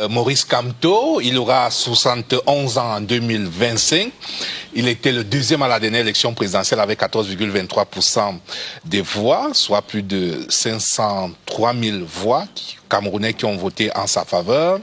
Maurice Kamto, il aura 71 ans en 2025. Il était le deuxième à la dernière élection présidentielle avec 14,23% des voix, soit plus de 503 000 voix Camerounais qui ont voté en sa faveur.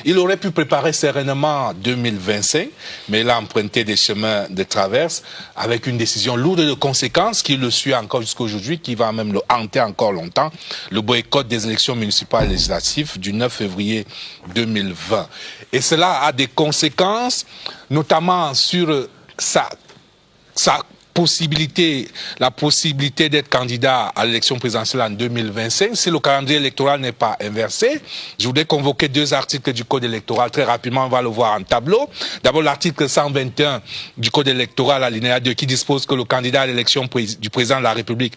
Il aurait pu préparer sereinement 2025, mais il a emprunté des chemins de traverse avec une décision lourde de conséquences qui le suit encore jusqu'à aujourd'hui, qui va même le hanter encore longtemps, le boycott des élections municipales et législatives du 9 février 2020. Et cela a des conséquences, notamment sur la possibilité d'être candidat à l'élection présidentielle en 2025 si le calendrier électoral n'est pas inversé. Je voudrais convoquer deux articles du Code électoral. Très rapidement, on va le voir en tableau. D'abord, l'article 121 du Code électoral, alinéa 2, qui dispose que le candidat à l'élection du président de la République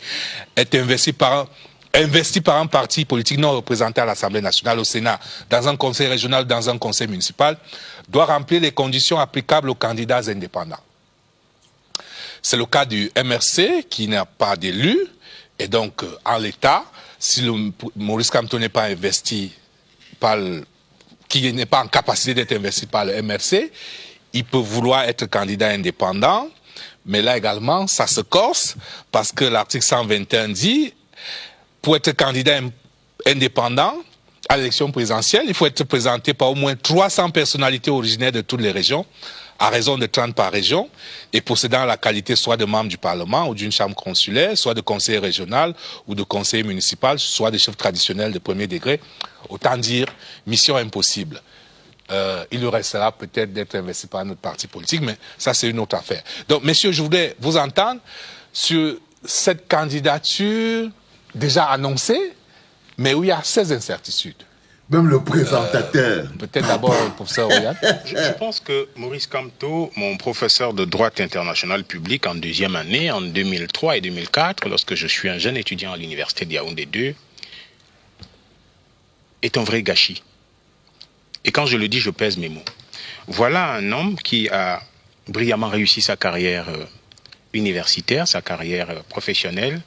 est investi par un parti politique non représenté à l'Assemblée nationale, au Sénat, dans un conseil régional, dans un conseil municipal, doit remplir les conditions applicables aux candidats indépendants. C'est le cas du MRC qui n'a pas d'élu et donc en l'état, si Maurice Kamto n'est pas investi qui n'est pas en capacité d'être investi par le MRC, il peut vouloir être candidat indépendant, mais là également ça se corse parce que l'article 121 dit pour être candidat indépendant à l'élection présidentielle, il faut être présenté par au moins 300 personnalités originaires de toutes les régions, à raison de 30 par région, et possédant la qualité soit de membre du Parlement ou d'une chambre consulaire, soit de conseiller régional ou de conseiller municipal, soit de chef traditionnel de premier degré. Autant dire, mission impossible. Il lui restera peut-être d'être investi par notre parti politique, mais ça c'est une autre affaire. Donc, messieurs, je voudrais vous entendre sur cette candidature déjà annoncée, mais où il y a ces incertitudes. Même le présentateur. Peut-être d'abord le professeur Royan. Je pense que Maurice Kamto, mon professeur de droit international public en deuxième année, en 2003 et 2004, lorsque je suis un jeune étudiant à l'université de Yaoundé 2, est un vrai gâchis. Et quand je le dis, je pèse mes mots. Voilà un homme qui a brillamment réussi sa carrière universitaire, sa carrière professionnelle.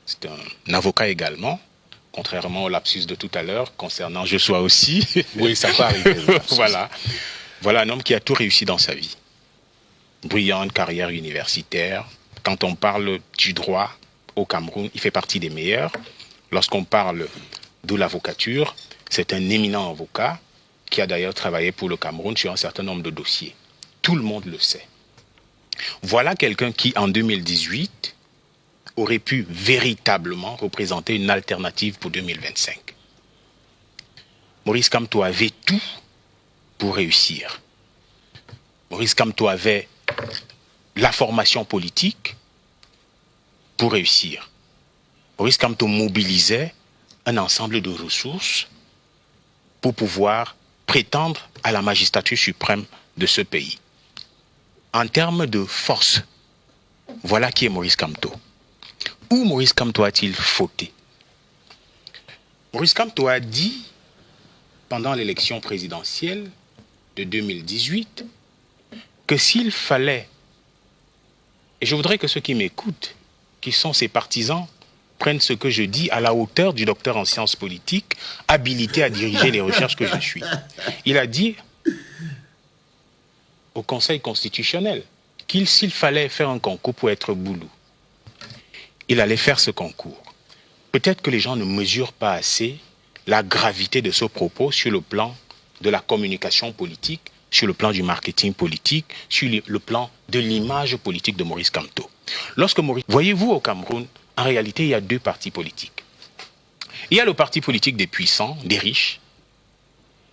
C'est un avocat également. Contrairement au lapsus de tout à l'heure, concernant je sois aussi. Oui, ça peut arriver. Voilà un homme qui a tout réussi dans sa vie. Brillante carrière universitaire. Quand on parle du droit au Cameroun, il fait partie des meilleurs. Lorsqu'on parle de l'avocature, c'est un éminent avocat qui a d'ailleurs travaillé pour le Cameroun sur un certain nombre de dossiers. Tout le monde le sait. Voilà quelqu'un qui, en 2018, aurait pu véritablement représenter une alternative pour 2025. Maurice Kamto avait tout pour réussir. Maurice Kamto avait la formation politique pour réussir. Maurice Kamto mobilisait un ensemble de ressources pour pouvoir prétendre à la magistrature suprême de ce pays. En termes de force, voilà qui est Maurice Kamto. Où Maurice Kamto a-t-il fauté? Maurice Kamto a dit, pendant l'élection présidentielle de 2018, que s'il fallait, et je voudrais que ceux qui m'écoutent, qui sont ses partisans, prennent ce que je dis à la hauteur du docteur en sciences politiques, habilité à diriger les recherches que je suis. Il a dit au Conseil constitutionnel qu'il, s'il fallait faire un concours pour être Boulou, il allait faire ce concours. Peut-être que les gens ne mesurent pas assez la gravité de ce propos sur le plan de la communication politique, sur le plan du marketing politique, sur le plan de l'image politique de Maurice Kamto. Voyez-vous, au Cameroun, en réalité, il y a deux partis politiques. Il y a le parti politique des puissants, des riches,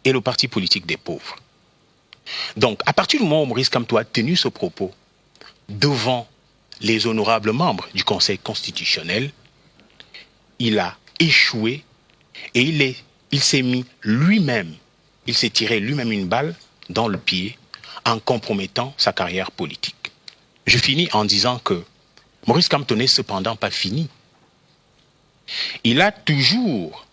et le parti politique des pauvres. Donc, à partir du moment où Maurice Kamto a tenu ce propos devant les honorables membres du Conseil constitutionnel, il a échoué et il s'est mis lui-même, il s'est tiré lui-même une balle dans le pied en compromettant sa carrière politique. Je finis en disant que Maurice Kamto n'est cependant pas fini. Il a toujours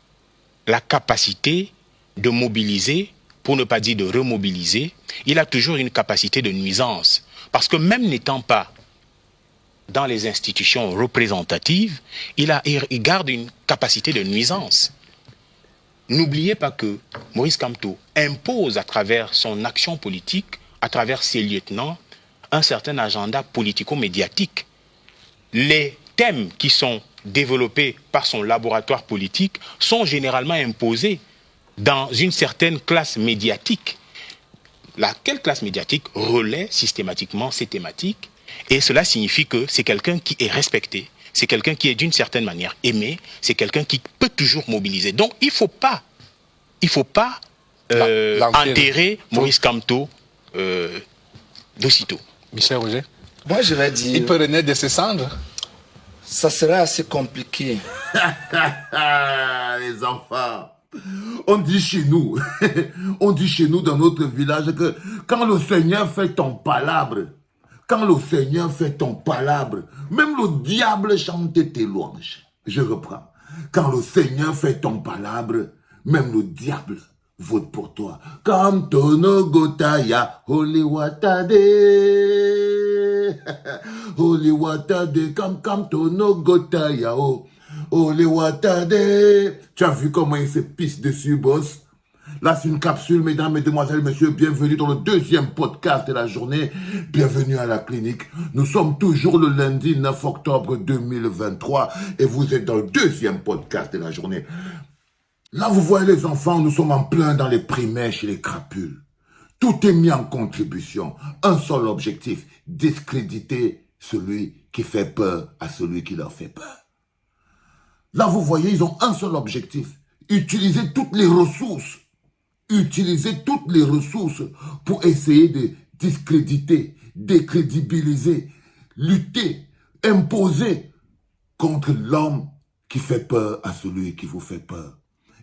la capacité de mobiliser, pour ne pas dire de remobiliser, il a toujours une capacité de nuisance. Parce que même n'étant pas dans les institutions représentatives, il garde une capacité de nuisance. N'oubliez pas que Maurice Kamto impose à travers son action politique, à travers ses lieutenants, un certain agenda politico-médiatique. Les thèmes qui sont développés par son laboratoire politique sont généralement imposés dans une certaine classe médiatique. Laquelle classe médiatique relaie systématiquement ces thématiques, et cela signifie que c'est quelqu'un qui est respecté, c'est quelqu'un qui est d'une certaine manière aimé, c'est quelqu'un qui peut toujours mobiliser. Donc il faut pas enterrer Maurice Kamto d'aussitôt. Michel Roger, Moi, je vais dire, il peut renaître de ses cendres. ça serait assez compliqué. Les enfants, on dit chez nous, on dit chez nous dans notre village que quand le Seigneur fait ton palabre, quand le Seigneur fait ton palabre, même le diable chante tes louanges. Je reprends. Quand le Seigneur fait ton palabre, même le diable vote pour toi. Comme tono gotaya, holy watade. Holy watade, comme tono gotaya, oh. Holy watade. Tu as vu comment il se pisse dessus, boss? Là, c'est une capsule, mesdames, mesdemoiselles, messieurs. Bienvenue dans le deuxième podcast de la journée. Bienvenue à la clinique. Nous sommes toujours le lundi 9 octobre 2023 et vous êtes dans le deuxième podcast de la journée. Là, vous voyez les enfants, nous sommes en plein dans les primaires chez les crapules. Tout est mis en contribution. Un seul objectif, discréditer celui qui fait peur à celui qui leur fait peur. Là, vous voyez, ils ont un seul objectif. Utiliser toutes les ressources. Utiliser toutes les ressources pour essayer de discréditer, décrédibiliser, lutter, imposer contre l'homme qui fait peur à celui qui vous fait peur.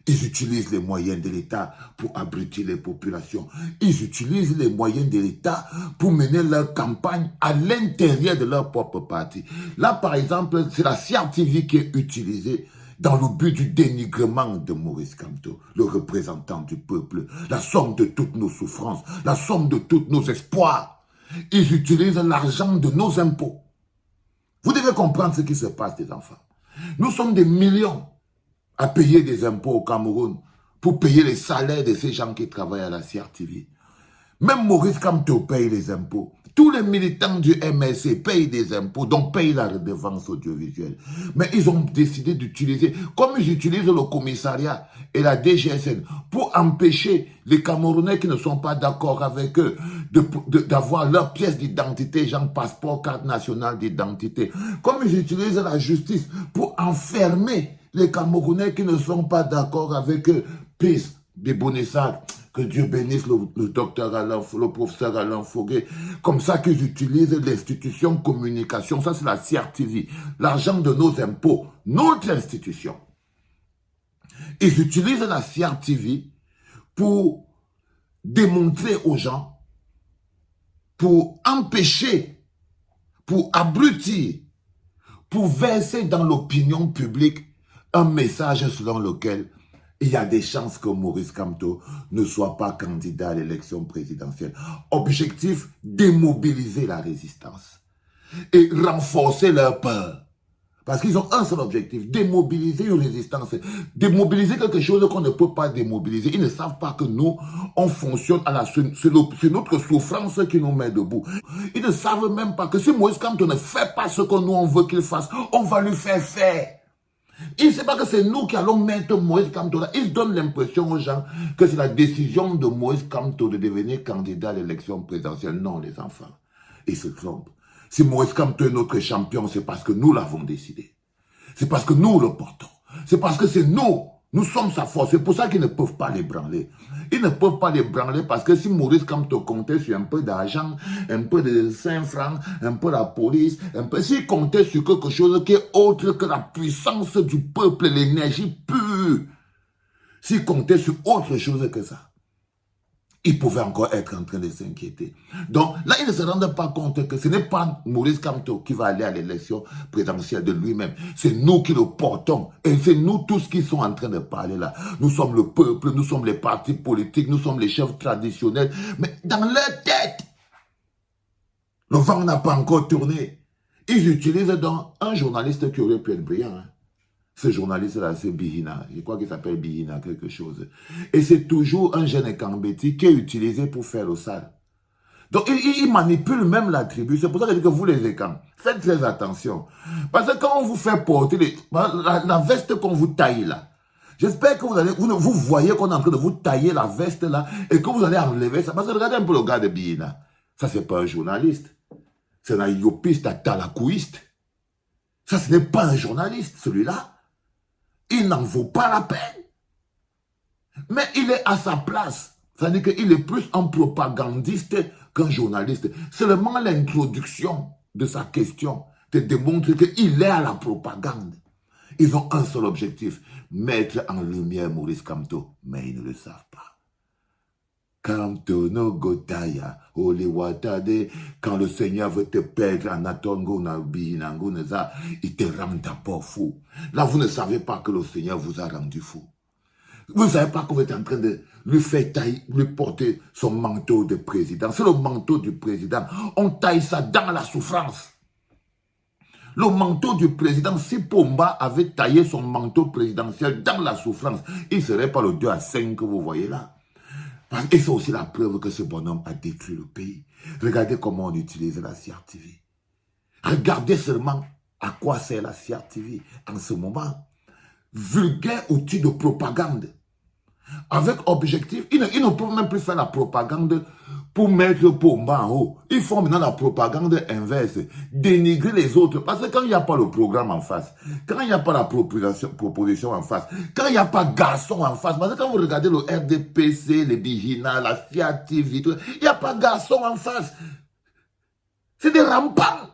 Ils utilisent les moyens de l'État pour abrutir les populations. Ils utilisent les moyens de l'État pour mener leur campagne à l'intérieur de leur propre parti. Là, par exemple, c'est la CRTV qui est utilisée dans le but du dénigrement de Maurice Kamto, le représentant du peuple, la somme de toutes nos souffrances, la somme de tous nos espoirs. Ils utilisent l'argent de nos impôts. Vous devez comprendre ce qui se passe, les enfants. Nous sommes des millions à payer des impôts au Cameroun pour payer les salaires de ces gens qui travaillent à la CRTV. Même Maurice Kamto paye les impôts. Tous les militants du MSC payent des impôts, donc payent la redevance audiovisuelle. Mais ils ont décidé d'utiliser, comme ils utilisent le commissariat et la DGSN, pour empêcher les Camerounais qui ne sont pas d'accord avec eux d'avoir leur pièce d'identité, genre passeport, carte nationale d'identité. Comme ils utilisent la justice pour enfermer les Camerounais qui ne sont pas d'accord avec eux. Peace, des Bonessac. Que Dieu bénisse le docteur Alain, le professeur Alain Foguet. Comme ça qu'ils utilisent l'institution communication. Ça, c'est la CRTV. L'argent de nos impôts. Notre institution. Ils utilisent la CRTV pour démontrer aux gens, pour empêcher, pour abrutir, pour verser dans l'opinion publique un message selon lequel il y a des chances que Maurice Kamto ne soit pas candidat à l'élection présidentielle. Objectif, démobiliser la résistance et renforcer leur peur. Parce qu'ils ont un seul objectif, démobiliser une résistance. Démobiliser quelque chose qu'on ne peut pas démobiliser. Ils ne savent pas que nous, on fonctionne à la... C'est notre souffrance qui nous met debout. Ils ne savent même pas que si Maurice Kamto ne fait pas ce que nous, on veut qu'il fasse, on va lui faire faire. Il ne sait pas que c'est nous qui allons mettre Maurice Kamto là. Ils donnent l'impression aux gens que c'est la décision de Maurice Kamto de devenir candidat à l'élection présidentielle. Non, les enfants. Ils se trompent. Si Maurice Kamto est notre champion, c'est parce que nous l'avons décidé. C'est parce que nous le portons. C'est parce que c'est nous. Nous sommes sa force. C'est pour ça qu'ils ne peuvent pas l'ébranler. Ils ne peuvent pas l'ébranler parce que si Maurice Kamto comptait sur un peu d'argent, un peu de 5 francs, un peu de la police, un peu, s'il comptait sur quelque chose qui est autre que la puissance du peuple, l'énergie pure, s'il comptait sur autre chose que ça, il pouvait encore être en train de s'inquiéter. Donc là, ils ne se rendent pas compte que ce n'est pas Maurice Kamto qui va aller à l'élection présidentielle de lui-même. C'est nous qui le portons. Et c'est nous tous qui sommes en train de parler là. Nous sommes le peuple, nous sommes les partis politiques, nous sommes les chefs traditionnels. Mais dans leur tête, le vent n'a pas encore tourné. Ils utilisent donc un journaliste qui aurait pu être brillant. Hein. Ce journaliste-là, c'est Bihina. Je crois qu'il s'appelle Bihina, quelque chose. Et c'est toujours un jeune Kambeti qui est utilisé pour faire le sale. Donc, il manipule même la tribu. C'est pour ça que je dis que vous, les Ekans, faites très attention. Parce que quand on vous fait porter la veste qu'on vous taille là, j'espère que vous voyez qu'on est en train de vous tailler la veste là et que vous allez enlever ça. Parce que regardez un peu le gars de Bihina. Ça, c'est pas un journaliste. C'est un yopiste, un talakouiste. Ça, ce n'est pas un journaliste, celui-là. Il n'en vaut pas la peine. Mais il est à sa place. C'est-à-dire qu'il est plus un propagandiste qu'un journaliste. Seulement l'introduction de sa question te démontre qu'il est à la propagande. Ils ont un seul objectif, mettre en lumière Maurice Kamto. Mais ils ne le savent pas. Kamto no gotaya, ole watade, quand le Seigneur veut te perdre en atongo na bihinango neza, il te rend d'abord fou. Là, vous ne savez pas que le Seigneur vous a rendu fou. Vous ne savez pas que vous êtes en train de lui faire tailler, lui porter son manteau de président. C'est le manteau du président. On taille ça dans la souffrance. Le manteau du président, si Pomba avait taillé son manteau présidentiel dans la souffrance, il ne serait pas le 2 à 5 que vous voyez là. Et c'est aussi la preuve que ce bonhomme a détruit le pays. Regardez comment on utilise la CRTV. Regardez seulement à quoi sert la CRTV en ce moment. Vulgaire outil de propagande. Avec objectif, ils ne peuvent même plus faire la propagande pour mettre Pomba en haut. Ils font maintenant la propagande inverse, dénigrer les autres. Parce que quand il n'y a pas le programme en face, quand il n'y a pas la proposition en face, quand il n'y a pas garçon en face, parce que quand vous regardez le RDPC, les Bihina, la CRTV, il n'y a pas garçon en face. C'est des rampants.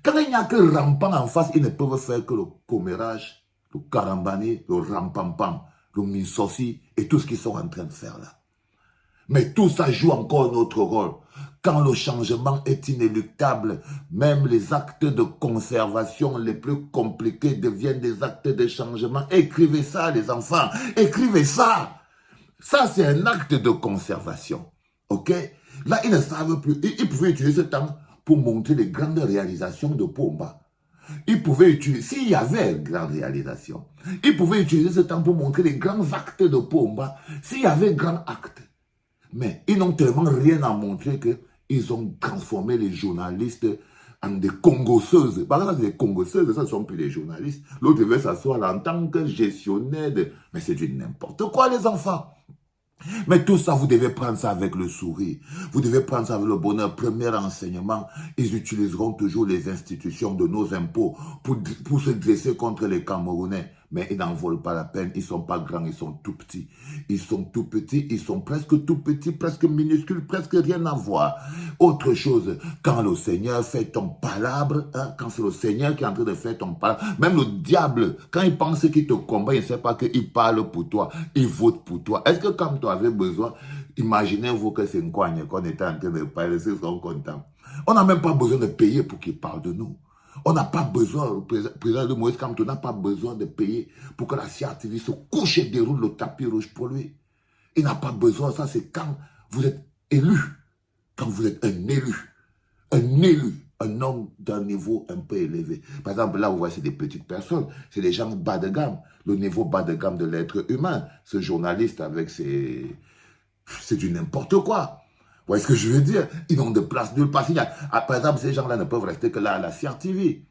Quand il n'y a que rampants en face, ils ne peuvent faire que le commérage, le karambani, le rampampam, le minsossi et tout ce qu'ils sont en train de faire là. Mais tout ça joue encore notre rôle. Quand le changement est inéluctable, même les actes de conservation les plus compliqués deviennent des actes de changement. Écrivez ça, les enfants. Écrivez ça. Ça, c'est un acte de conservation. OK? Là, ils ne savent plus. Ils pouvaient utiliser ce temps pour montrer les grandes réalisations de Pomba. Ils pouvaient utiliser, s'il y avait une grande réalisation, ils pouvaient utiliser ce temps pour montrer les grands actes de Pomba, s'il y avait grands actes. Mais ils n'ont tellement rien à montrer qu'ils ont transformé les journalistes en des congosseuses. Par exemple, les congosseuses, ça ne sont plus des journalistes. L'autre veut s'asseoir là en tant que gestionnaire de... Mais c'est du n'importe quoi, les enfants. Mais tout ça, vous devez prendre ça avec le sourire. Vous devez prendre ça avec le bonheur. Premier enseignement, ils utiliseront toujours les institutions de nos impôts pour se dresser contre les Camerounais. Mais ils n'en valent pas la peine. Ils ne sont pas grands, ils sont tout petits. Ils sont tout petits, ils sont presque tout petits, presque minuscules, presque rien à voir. Autre chose, quand le Seigneur fait ton palabre, hein, quand c'est le Seigneur qui est en train de faire ton palabre, même le diable, quand il pense qu'il te combat, il ne sait pas qu'il parle pour toi, il vote pour toi. Est-ce que comme tu avais besoin, imaginez-vous que c'est une coigne qu'on était en train de parler, ils seront contents. On n'a même pas besoin de payer pour qu'il parle de nous. On n'a pas besoin, le président de Moïse Kamto n'a pas besoin de payer pour que la CRTV se couche et déroule le tapis rouge pour lui. Il n'a pas besoin, ça c'est quand vous êtes élu, quand vous êtes un élu, un homme d'un niveau un peu élevé. Par exemple, là, vous voyez, c'est des petites personnes, c'est des gens bas de gamme, le niveau bas de gamme de l'être humain. Ce journaliste avec ses... C'est du n'importe quoi. Vous voyez ce que je veux dire? Ils n'ont de place nulle part. Par exemple, ces gens-là ne peuvent rester que là à la CRTV.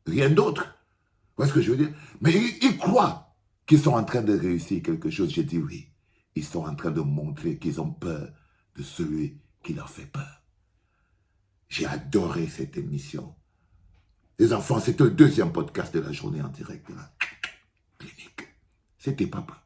Rien d'autre. Vous voyez ce que je veux dire? Mais ils croient qu'ils sont en train de réussir quelque chose. J'ai dit oui. Ils sont en train de montrer qu'ils ont peur de celui qui leur fait peur. J'ai adoré cette émission. Les enfants, c'était le deuxième podcast de la journée en direct de la clinique. C'était papa.